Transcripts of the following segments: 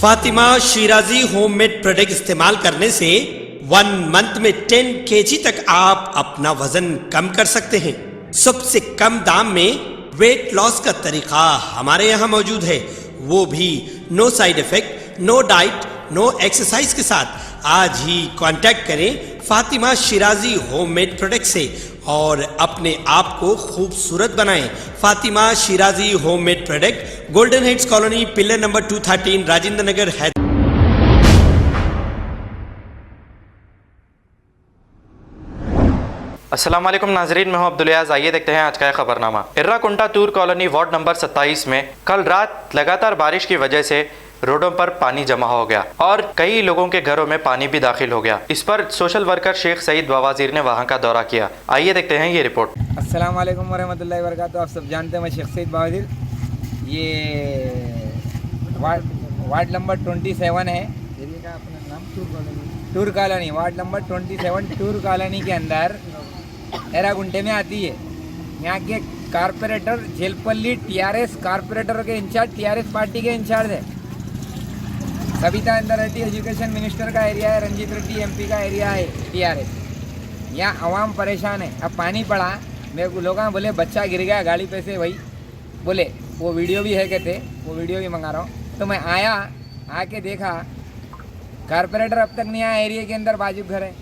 Fatima Shirazi homemade product इस्तेमाल करने से 1 मंथ में 10 kg तक आप अपना वजन कम कर सकते हैं। सबसे कम दाम में वेट लॉस का तरीका हमारे यहाँ मौजूद है, वो भी no side effect, no diet, no exercise के साथ। आज ही कांटेक्ट करें फातिमा शिराजी होममेड प्रोडक्ट से और अपने आप को खूबसूरत बनाएं। Fatima Shirazi homemade product, golden heads colony, pillar number 213, Rajendra Nagar, Hyderabad. अस्सलाम वालेकुम नाजरीन, मैं हूं अब्दुल-याज़। आइए देखते हैं आज का खबरनामा। इर्राकुंटा तूर कॉलोनी वार्ड नंबर 27 में कल रात लगातार बारिश की वजह से रोडों पर पानी जमा हो गया और कई लोगों के घरों में पानी भी दाखिल हो गया। इस पर सोशल वर्कर शेख सईद बवाजीर ने वहां का दौरा किया। आइए देखते हैं ये रिपोर्ट। अस्सलाम वालेकुम वरहमतुल्लाहि वबरकातुहू। आप सब जानते हैं मैं शेख सईद बवाजीर, ये वार्ड नंबर 27 है, एरिया का अपना नाम tour colony, ward number 27 tour colony के अंदर एरागुंटे में आती है। यहाँ के कारपोरेटर जेलपल्ली टीआरएस कारपोरेटर के इंचार्ज, टीआरएस पार्टी के इंचार्ज है। सविता इंदर रेड्डी एजुकेशन मिनिस्टर का एरिया है, रंजीत रेड्डी एमपी का एरिया है टीआरएस। यहाँ आवाम परेशान है। अब पानी पड़ा, मेरे को लोग बोले बच्चा गिर गया गाड़ी पे से, वही बोले वो वीडियो भी है, कहते वो वीडियो भी मंगा रहा हूँ। तो मैं आया, आके देखा कारपोरेटर अब तक नहीं आया। एरिया के अंदर बाजू घर है।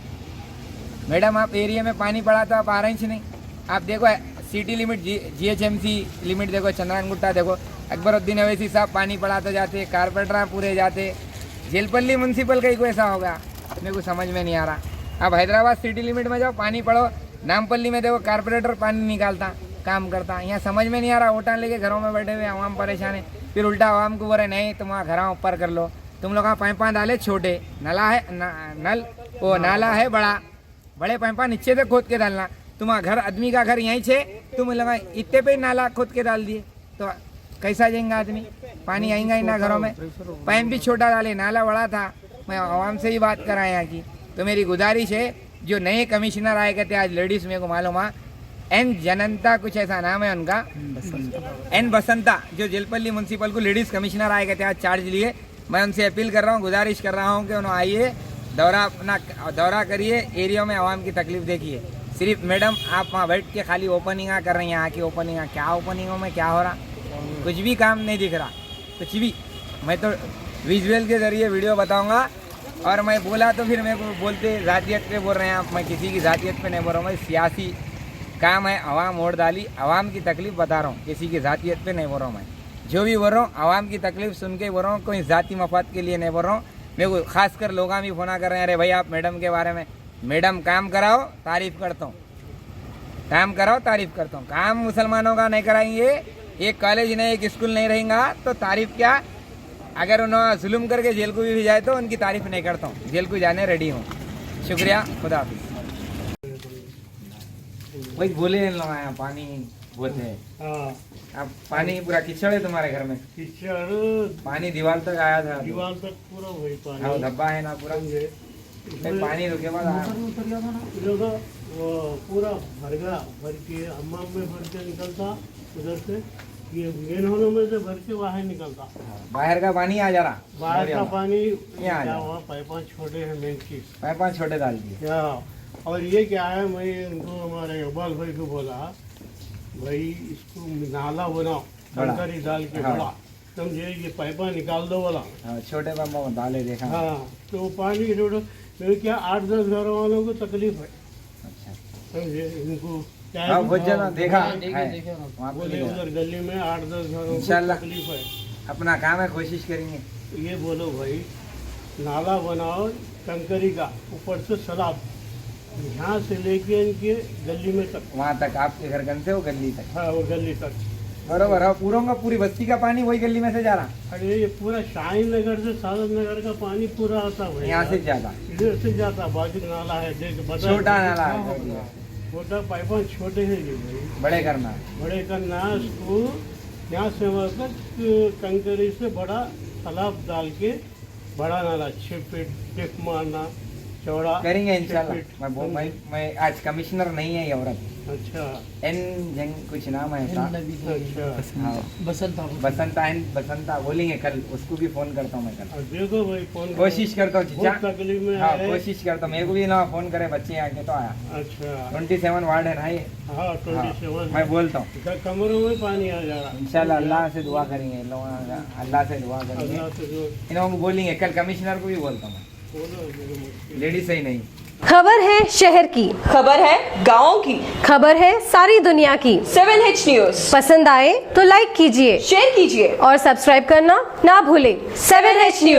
मैडम आप एरिया में पानी पड़ा तो आप आ रही थी नहीं। आप देखो सिटी लिमिट, जीएचएमसी लिमिट देखो, चंद्रायन गुट्टा देखो, अकबरुद्दीन अवैसी साहब पानी पड़ा तो जाते, कारपोरेटर पूरे जाते, जेलपल्ली म्यूनसिपल का ही कोई ऐसा होगा, मेरे को समझ में नहीं आ रहा। अब हैदराबाद सिटी लिमिट में जाओ, पानी पड़ो, नामपल्ली में देखो कारपोरेटर पानी निकालता, काम करता। यहाँ समझ में नहीं आ रहा। वोटान लेके घरों में बैठे हुए आवाम परेशान है। फिर उल्टा आवाम को बोले नहीं तुम वहाँ घरों ऊपर कर लो, तुम लोग पाइपा डाले छोटे, नला है नल वो नाला है बड़ा, बड़े पाइपा नीचे से खोद के डालना। तुम्हारा घर, आदमी का घर यहीं से, तुम लगा इतने पे नाला खोद के डाल दिए तो कैसा जाएगा आदमी? पानी आएगा ही ना घरों में। पाइप भी छोटा डाले, नाला बड़ा था। मैं आवाम से ही बात करा यहाँ की। तो मेरी गुजारिश है, जो नए कमिश्नर आए कहते आज लेडीज़, मेरे को मालूम है, एन जनंता कुछ ऐसा नाम है उनका, एन बसंता, जो जेलपल्ली म्यूनसिपल को लेडीज़ कमिश्नर आए कहते आज चार्ज लिए। मैं उनसे अपील कर रहा हूँ, गुजारिश कर रहा हूँ कि उन्होंने आइए, अपना दौरा करिए, एरिया में आवाम की तकलीफ देखिए। सिर्फ मैडम आप वहाँ बैठ के खाली ओपनिंग कर रही हैं, यहाँ की ओपनिंग, क्या ओपनिंगों में क्या हो रहा, कुछ भी काम नहीं दिख रहा, कुछ भी। मैं तो विजुअल के ज़रिए वीडियो बताऊंगा। और मैं बोला तो फिर मेरे को बोलते जातियत पे बोल रहे हैं आप। मैं किसी की जातियत पे नहीं बोल रहा हूँ, मैं सियासी काम है, आवाम वोट डाली, आवाम की तकलीफ बता रहा हूँ, किसी की जातियत पे नहीं बोल रहा हूँ। मैं जो भी बोल रहा हूँ आवाम की तकलीफ सुन के बोल रहा हूँ, कोई जाति मफाद के लिए नहीं बोल रहा हूँ। मेरे को खासकर लोग भी फोन कर रहे हैं, अरे भाई आप मैडम के बारे में, मैडम काम कराओ तारीफ करता हूँ, काम कराओ तारीफ करता हूँ। काम मुसलमानों का नहीं कराएंगे, एक कॉलेज नहीं, एक स्कूल नहीं रहेगा तो तारीफ क्या? अगर उन्होंने जुल्म करके जेल को भी जाए तो उनकी तारीफ नहीं करता हूँ, जेल को जाने रेडी हूँ। शुक्रिया, खुदा हाफिज़। वही बोले लोग आया पानी बोलते हैं। अब पानी पूरा कीचड़ है तुम्हारे घर में? कीचड़ पानी दीवार तक आया था, दीवार तक पूरा वही पानी। हाँ धब्बा है ना पूरा, पानी रुके बाद आया। देखो वो पूरा भर गया, भर के हमाम में भर के निकलता उधर से, ये मेन होने में से भर के बाहर निकलता। बाहर का पानी आ जा रहा, बाहर का पानी यहाँ क्या हुआ, पाइपा छोटे हैं मेन चीज, पाइपा छोटे डाल दिए। क्या? और ये क्या है, मैं उनको हमारे इकबाल भाई को बोला भाई इसको नाला बनाओ, कंकरी डाल के बड़ा, समझे, ये पाइपा निकाल दो बोला। छोटे पाइपा डाले, देखा। हाँ तो पानी छोटे, मेरे क्या 8-10 घर वालों को तकलीफ है, समझे, इनको बहुत जना देखा बोले उधर गली में 8-10 घरों को तकलीफ है। अपना काम है, कोशिश करेंगे। ये बोलो भाई नाला बनाओ कंकरी का, ऊपर से सलाब, यहाँ से लेके इनके गली में तक, वहाँ तक आपके घर गन से वो गली तक। हाँ वो गली तक बरोबर है। पूरी बस्ती का पानी वही गली में से जा रहा। अरे ये पूरा शाहीन नगर से सादत नगर का पानी पूरा आता है, यहाँ से जाता, इधर से जाता, बाजू नाला है, देख बता, छोटा नाला है, छोटा पाइपा छोटे हैं ये भाई, बड़े करना, बड़े करना उसको, यहाँ से मतलब कंकरी से बड़ा तालाब डाल के बड़ा नाला 6 फीट टिप मारना, चौड़ा करेंगे इंशाल्लाह। 6 फीट। मैं आज कमिश्नर नहीं है ये औरत, अच्छा एन जंग कुछ नाम है ऐसा। अच्छा हाँ बसंता बोलेंगे कल, उसको भी फोन करता हूँ मैं कल। अब देखो भाई फोन करो। कोशिश करता हूँ बहुत चीचा। तकलीफ में हाँ है। कोशिश करता हूँ, मेरे को भी ना फोन करे बच्चे आके तो आया। अच्छा 27 वार्ड है ना ये। हाँ हाँ, 27 मैं बोलता हूँ कमरों में पानी आ जा रहा। इंशाल्लाह, अल्लाह से दुआ करेंगे, अल्लाह से दुआ करेंगे। अल्लाह से जो इन लोगों को बोलेंगे कल, कमिश्नर को भी बोलता हूँ, बोलो लेडीज ही नहीं। खबर है शहर की, खबर है गाँव की, खबर है सारी दुनिया की। 7H न्यूज पसंद आए तो लाइक कीजिए, शेयर कीजिए और सब्सक्राइब करना ना भूलें। 7H news.